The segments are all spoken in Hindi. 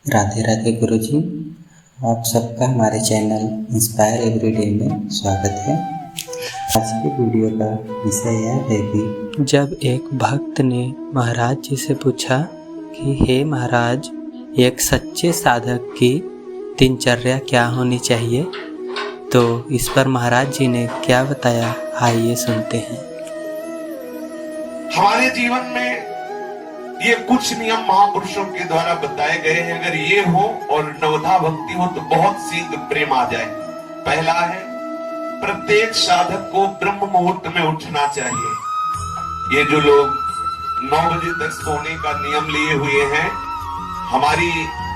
राधे राधे गुरुजी, आप सबका हमारे चैनल इंस्पायर एवरीडे में स्वागत है। आज की वीडियो का विषय यह है कि जब एक भक्त ने महाराज जी से पूछा कि हे महाराज, एक सच्चे साधक की दिनचर्या क्या होनी चाहिए, तो इस पर महाराज जी ने क्या बताया, आइए सुनते हैं। हमारे जीवन में ये कुछ नियम महापुरुषों के द्वारा बताए गए हैं। अगर ये हो और नवधा भक्ति हो तो बहुत शीघ्र प्रेम आ जाए। पहला है, प्रत्येक साधक को ब्रह्म मुहूर्त में उठना चाहिए। ये जो लोग 9 बजे तक सोने का नियम लिए हुए हैं, हमारी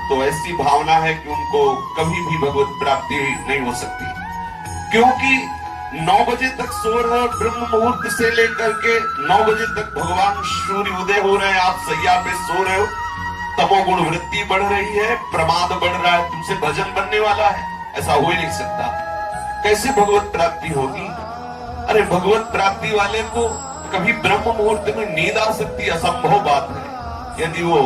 तो ऐसी भावना है कि उनको कभी भी भगवत प्राप्ति नहीं हो सकती, क्योंकि 9 बजे तक सो रहे हो, ब्रह्म मुहूर्त से लेकर के 9 बजे तक भगवान सूर्य उदय हो रहे हैं, आप सैया पे सो रहे हो, तमोगुण वृत्ति बढ़ रही है, प्रमाद बढ़ रहा है, तुमसे भजन बनने वाला है, ऐसा हो ही नहीं सकता। कैसे भगवत प्राप्ति होगी? अरे भगवत प्राप्ति वाले को कभी ब्रह्म मुहूर्त में नींद आ सकती, असंभव बात है। यदि वो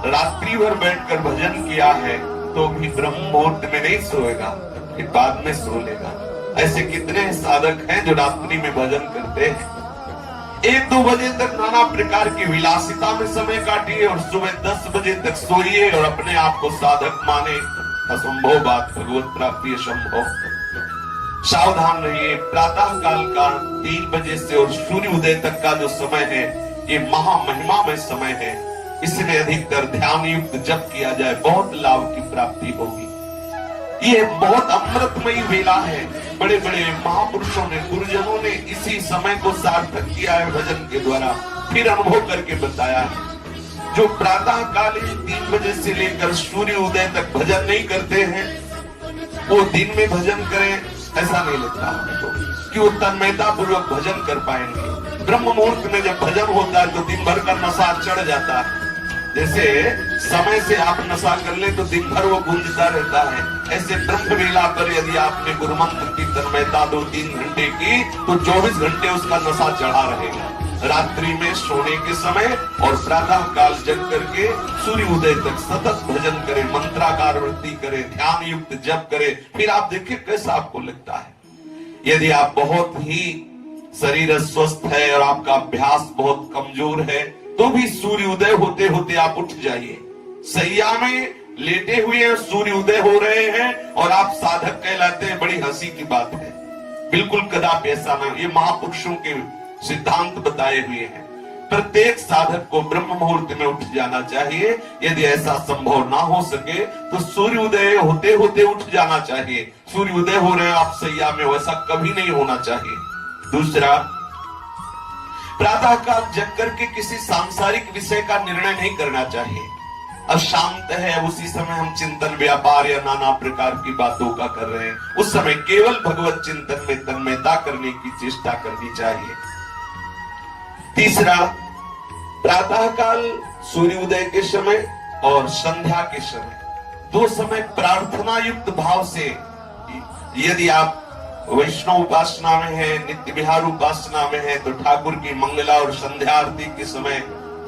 रात्रि भर बैठकर भजन किया है तो भी ब्रह्म मुहूर्त में नहीं सोएगा, फिर बाद में सो लेगा। ऐसे कितने साधक हैं जो रात्रि में भजन करते हैं। 1-2 बजे तक नाना प्रकार की विलासिता में समय काटिए और सुबह 10 बजे तक सोइए और अपने आप को साधक माने, असंभव बात। भगवत प्राप्ति असंभव। सावधान रहिए। प्रातः काल का 3 बजे से और सूर्य उदय तक का जो समय है, ये महामहिमा में समय है। इसमें अधिकतर ध्यान युक्त जप किया जाए, बहुत लाभ की प्राप्ति होगी। ये बहुत अमृतमयी वेला है। बड़े बड़े महापुरुषों ने, गुरुजनों ने इसी समय को सार्थक किया है भजन के द्वारा, फिर अनुभव करके बताया है। जो प्रातः कालीन 3 बजे से लेकर सूर्य उदय तक भजन नहीं करते हैं, वो दिन में भजन करें ऐसा नहीं लगता हमको कि वो तन्मयता पूर्वक भजन कर पाएंगे। ब्रह्म मुहूर्त में जब भजन होता है तो दिन भर का नशा चढ़ जाता है। जैसे समय से आप नशा कर ले तो दिन भर वो गूंजता रहता है, ऐसे ब्रह्म वेला पर यदि आपने गुरुमंत्र की तन्मयता 2-3 घंटे की तो 24 घंटे उसका नशा चढ़ा रहेगा। रात्रि में सोने के समय और प्रातः काल जग करके सूर्य उदय तक सतत भजन करे, मंत्राकार वृत्ति करे, ध्यान युक्त जप करे, फिर आप देखिए कैसा आपको लगता है। यदि आप बहुत ही शरीर स्वस्थ है और आपका अभ्यास बहुत कमजोर है तो भी सूर्य उदय होते होते आप उठ जाइए। सैया में लेटे हुए सूर्य उदय हो रहे हैं और आप साधक कहलाते हैं, बड़ी हंसी की बात है। बिल्कुल कदापि ऐसा नहीं, ये महापुरुषों के सिद्धांत बताए हुए हैं। प्रत्येक साधक को ब्रह्म मुहूर्त में उठ जाना चाहिए। यदि ऐसा संभव ना हो सके तो सूर्य उदय होते होते उठ जाना चाहिए। सूर्य उदय हो रहे हैं, आप सैया में, वैसा कभी नहीं होना चाहिए। दूसरा, प्रातः काल जग करके किसी सांसारिक विषय का निर्णय नहीं करना चाहिए। अशांत है, उसी समय हम चिंतन, व्यापार या नाना प्रकार की बातों का कर रहे हैं, उस समय केवल भगवत चिंतन में तन्मयता करने की चेष्टा करनी चाहिए। तीसरा, प्रातः काल सूर्योदय के समय और संध्या के समय, 2 समय प्रार्थना युक्त भाव से, यदि आप वैष्णव उपासना में है, नित्य विहार उपासना में है, तो ठाकुर की मंगला और संध्या आरती के समय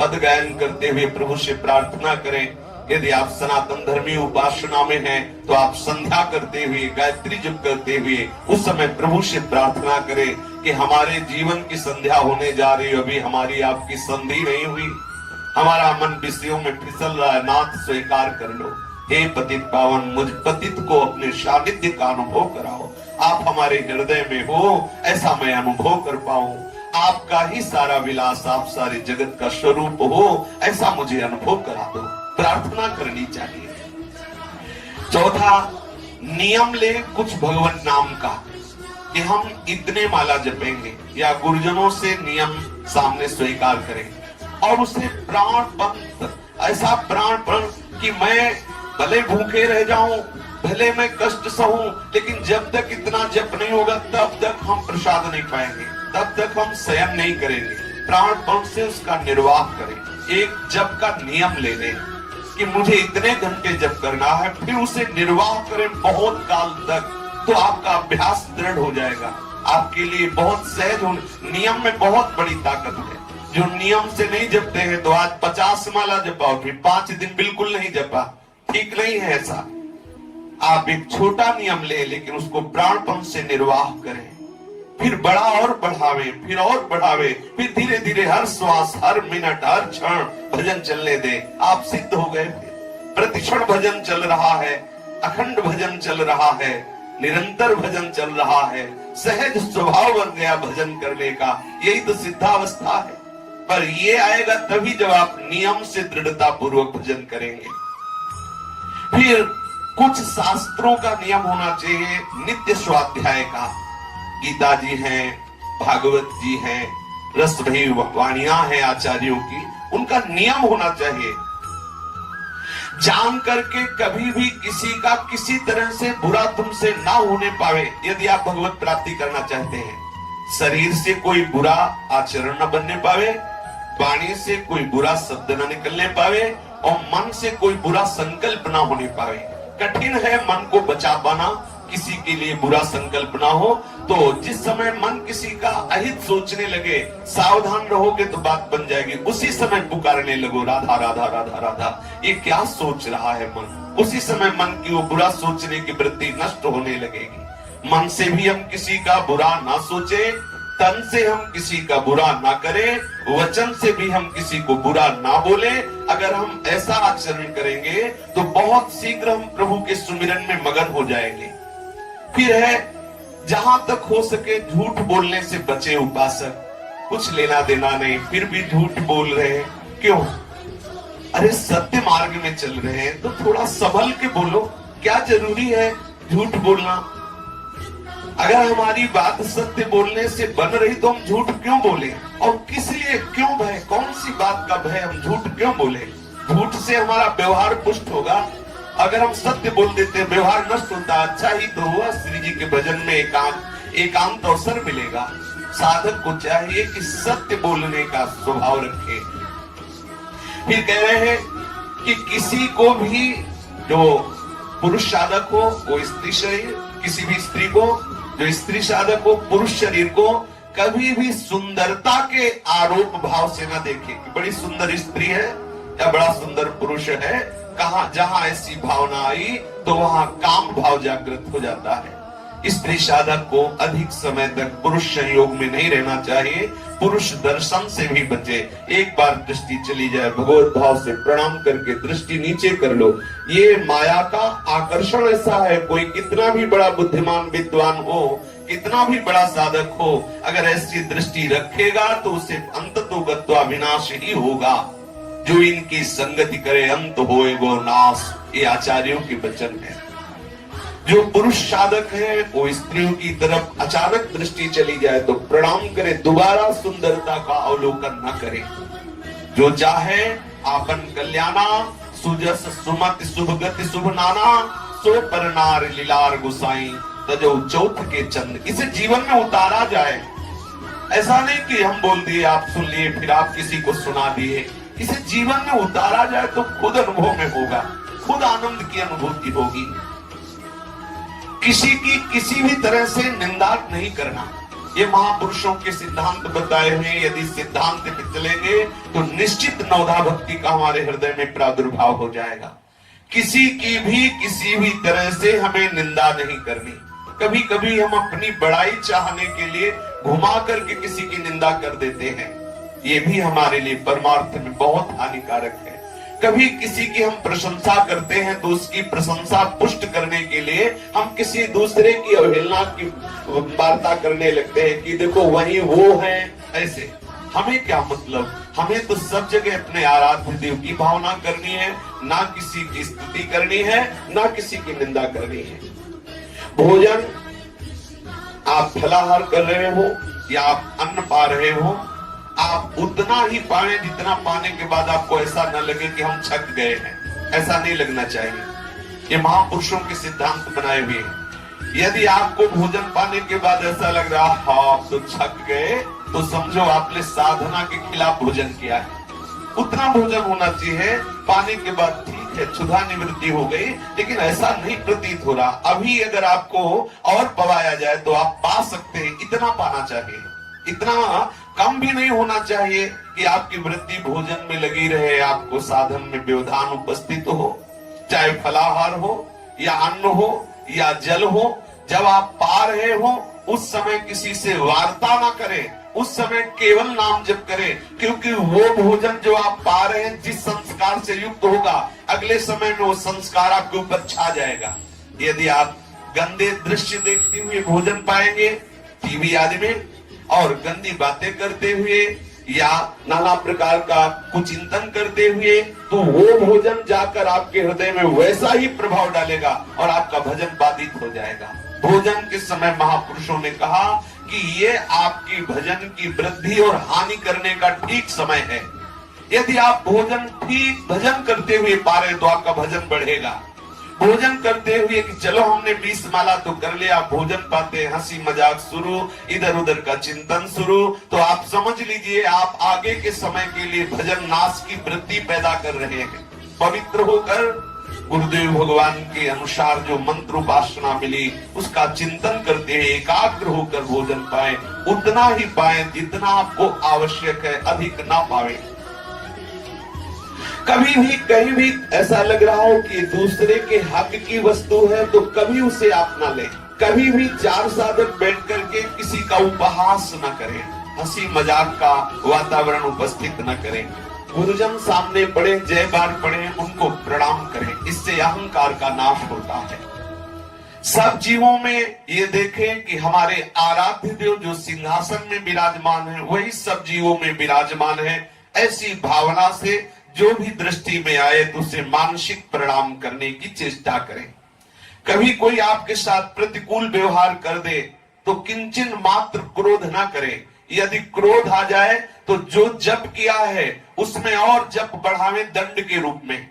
पद गायन करते हुए प्रभु से प्रार्थना करें। यदि आप सनातन धर्मी उपासना में हैं तो आप संध्या करते हुए, गायत्री जप करते हुए उस समय प्रभु से प्रार्थना करें कि हमारे जीवन की संध्या होने जा रही है, अभी हमारी आपकी संधि नहीं हुई, हमारा मन विषयों में फिसल रहा है, नाथ स्वीकार कर लो। हे पतित पावन, मुझ पतित को अपने सानिध्य का अनुभव कराओ। आप हमारे हृदय में हो, ऐसा मैं अनुभव कर पाऊं। आपका ही सारा विलास, आप सारे जगत का स्वरूप हो, ऐसा मुझे अनुभव करा दो। प्रार्थना करनी चाहिए। चौथा, नियम ले कुछ भगवान नाम का कि हम इतने माला जपेंगे, या गुरुजनों से नियम सामने स्वीकार करें और उसे प्राणपण, ऐसा प्राणपण कि मैं भले भूखे रह जाऊं, भले मैं कष्ट सहूं, लेकिन जब तक इतना जप नहीं होगा तब तक हम प्रसाद नहीं पाएंगे, तब तक हम शयन नहीं करेंगे। प्राणपण से उसका निर्वाह करें। एक जप का नियम ले लें कि मुझे इतने घंटे जप करना है, फिर उसे निर्वाह करें बहुत काल तक, तो आपका अभ्यास दृढ़ हो जाएगा। आपके लिए बहुत सहज हो। नियम में बहुत बड़ी ताकत है। जो नियम से नहीं जपते हैं तो आज 50 माला जपाओ, फिर 5 दिन बिल्कुल नहीं जपा, ठीक नहीं है ऐसा। आप एक छोटा नियम ले, लेकिन उसको प्राणपन से निर्वाह करें, फिर बड़ा और बढ़ावे, फिर और बढ़ावे, फिर धीरे धीरे हर श्वास, हर मिनट, हर क्षण भजन चलने दे। आप सिद्ध हो गए। प्रतिक्षण भजन चल रहा है, अखंड भजन चल रहा है, निरंतर भजन चल रहा है, सहज स्वभाव बन गया भजन करने का। यही तो सिद्धावस्था है। पर ये आएगा तभी जब आप नियम से दृढ़ता पूर्वक भजन करेंगे। फिर कुछ शास्त्रों का नियम होना चाहिए, नित्य स्वाध्याय का। गीता जी हैं, भागवत जी हैं, रस भरी वाणियां हैं आचार्यों की, उनका नियम होना चाहिए। जान करके कभी भी किसी का किसी तरह से बुरा तुमसे ना होने पावे। यदि आप भगवत प्राप्ति करना चाहते हैं, शरीर से कोई बुरा आचरण न बनने पावे, वाणी से कोई बुरा शब्द न निकलने पावे, और मन से कोई बुरा संकल्प ना होने पावे। कठिन है मन को बचा पाना, किसी के लिए बुरा संकल्प ना हो। तो जिस समय मन किसी का अहित सोचने लगे, सावधान रहोगे तो बात बन जाएगी। उसी समय पुकारने लगो, राधा राधा राधा राधा, ये क्या सोच रहा है मन। उसी समय मन की वो बुरा सोचने की वृत्ति नष्ट होने लगेगी। मन से भी हम किसी का बुरा ना सोचे, तन से हम किसी का बुरा ना करें, वचन से भी हम किसी को बुरा ना बोले। अगर हम ऐसा आचरण करेंगे तो बहुत शीघ्र हम प्रभु के सुमिरन में मगन हो जाएंगे। फिर है, जहां तक हो सके झूठ बोलने से बचे उपासक। कुछ लेना देना नहीं, फिर भी झूठ बोल रहे हैं, क्यों? अरे सत्य मार्ग में चल रहे हैं तो थोड़ा संभल के बोलो। क्या जरूरी है झूठ बोलना? अगर हमारी बात सत्य बोलने से बन रही तो हम झूठ क्यों बोले? और किस लिए, क्यों भय? कौन सी बात का भय? हम झूठ क्यों बोले? झूठ से हमारा व्यवहार पुष्ट होगा। अगर हम सत्य बोल देते, व्यवहार नष्ट होता। अच्छा ही तो हुआ श्री जी के भजन में एकांत अवसर मिलेगा। साधक को चाहिए कि सत्य बोलने का स्वभाव रखे। फिर कह रहे हैं कि किसी को भी, जो पुरुष साधक हो वो स्त्री शरीर, किसी भी स्त्री को, जो स्त्री साधक हो पुरुष शरीर को, कभी भी सुंदरता के आरोप भाव से न देखे कि बड़ी सुंदर स्त्री है या बड़ा सुंदर पुरुष है। कहां जहां ऐसी भावना आई तो वहां काम भाव जागृत हो जाता है। स्त्री साधक को अधिक समय तक पुरुष संयोग में नहीं रहना चाहिए। पुरुष दर्शन से भी बचे। एक बार दृष्टि चली जाए, भगवत भाव से प्रणाम करके दृष्टि नीचे कर लो। ये माया का आकर्षण ऐसा है, कोई कितना भी बड़ा बुद्धिमान विद्वान हो, कितना भी बड़ा साधक हो, अगर ऐसी दृष्टि रखेगा तो उसे अंततोगत्वा विनाश ही होगा। जो इनकी संगति करे अंत होए वो नाश, ये आचार्यों के वचन है। जो पुरुष साधक है वो स्त्रियों की तरफ अचानक दृष्टि चली जाए तो प्रणाम करे, दोबारा सुंदरता का अवलोकन न करे। जो चाहे आपन कल्याणा, सुजस सुमति शुभगति शुभ नाना, सो पर नार लीलार गुसाई, तजो चौथ के चंद। इसे जीवन में उतारा जाए। ऐसा नहीं कि हम बोल दिए, आप सुन लिए, फिर आप किसी को सुना दिए। इसे जीवन में उतारा जाए तो खुद अनुभव में होगा, खुद आनंद की अनुभूति होगी। किसी की किसी भी तरह से निंदा नहीं करना, ये महापुरुषों के सिद्धांत बताए हुए। यदि सिद्धांत पे चलेंगे तो निश्चित नवधा भक्ति का हमारे हृदय में प्रादुर्भाव हो जाएगा। किसी की भी किसी भी तरह से हमें निंदा नहीं करनी। कभी कभी हम अपनी बड़ाई चाहने के लिए घुमा करके किसी की निंदा कर देते हैं, ये भी हमारे लिए परमार्थ में बहुत हानिकारक है। कभी किसी की हम प्रशंसा करते हैं तो उसकी प्रशंसा पुष्ट करने के लिए हम किसी दूसरे की अवहेलना की वार्ता करने लगते हैं कि देखो वही वो है। ऐसे हमें क्या मतलब? हमें तो सब जगह अपने आराध्य देव की भावना करनी है, ना किसी की स्तुति करनी है, ना किसी की निंदा करनी है। भोजन आप फलाहार कर रहे हो या आप अन्न पा रहे हो, आप उतना ही पाए जितना पाने के बाद आपको ऐसा न लगे कि हम थक गए हैं। ऐसा नहीं लगना चाहिए। ये महापुरुषों के सिद्धांत बनाए हुए हैं। यदि आपको भोजन पाने के बाद ऐसा लग रहा हाँ आप तो थक गए, तो समझो आपने साधना के खिलाफ भोजन किया है। उतना भोजन होना चाहिए, पाने के बाद ठीक है क्षुधा निवृत्ति हो गई, लेकिन ऐसा नहीं प्रतीत हो रहा। अभी अगर आपको और पवाया जाए तो आप पा सकते हैं, इतना पाना चाहिए। इतना कम भी नहीं होना चाहिए कि आपकी वृत्ति भोजन में लगी रहे, आपको साधन में व्यवधान उपस्थित हो। चाहे फलाहार हो या अन्न हो या जल हो, जब आप पा रहे हो उस समय किसी से वार्ता ना करें, उस समय केवल नाम जप करें, क्योंकि वो भोजन जो आप पा रहे हैं जिस संस्कार से युक्त होगा, अगले समय में वो संस्कार आपके ऊपर छा जाएगा। यदि आप गंदे दृश्य देखते हुए भोजन पाएंगे टीवी आदि में, और गंदी बातें करते हुए या नाना प्रकार का कुचिंतन करते हुए, तो वो भोजन जाकर आपके हृदय में वैसा ही प्रभाव डालेगा और आपका भजन बाधित हो जाएगा। भोजन के समय महापुरुषों ने कहा कि ये आपकी भजन की वृद्धि और हानि करने का ठीक समय है। यदि आप भोजन ठीक भजन करते हुए पा रहे तो आपका भजन बढ़ेगा। भोजन करते हुए कि चलो हमने 20 माला तो कर लिया, भोजन पाते हंसी मजाक शुरू, इधर उधर का चिंतन शुरू, तो आप समझ लीजिए आप आगे के समय के लिए भजन नाश की वृत्ति पैदा कर रहे हैं। पवित्र होकर गुरुदेव भगवान के अनुसार जो मंत्र उपासना मिली उसका चिंतन करते हुए एकाग्र होकर भोजन पाए, उतना ही पाए जितना आपको आवश्यक है, अधिक ना पावे। कभी भी कहीं भी ऐसा लग रहा हो कि दूसरे के हक की वस्तु है तो कभी उसे आप ना लें। कभी भी चार साधक बैठ करके किसी का उपहास न करें, हंसी मजाक का वातावरण उपस्थित न करें। गुरुजन सामने पड़े, जय बार पड़े, उनको प्रणाम करें, इससे अहंकार का नाश होता है। सब जीवों में ये देखें कि हमारे आराध्य देव जो सिंहासन में विराजमान है वही सब जीवों में विराजमान है। ऐसी भावना से जो भी दृष्टि में आए तो उसे मानसिक प्रणाम करने की चेष्टा करें। कभी कोई आपके साथ प्रतिकूल व्यवहार कर दे तो किंचन मात्र क्रोध ना करें। यदि क्रोध आ जाए तो जो जप किया है उसमें और जप बढ़ावे दंड के रूप में।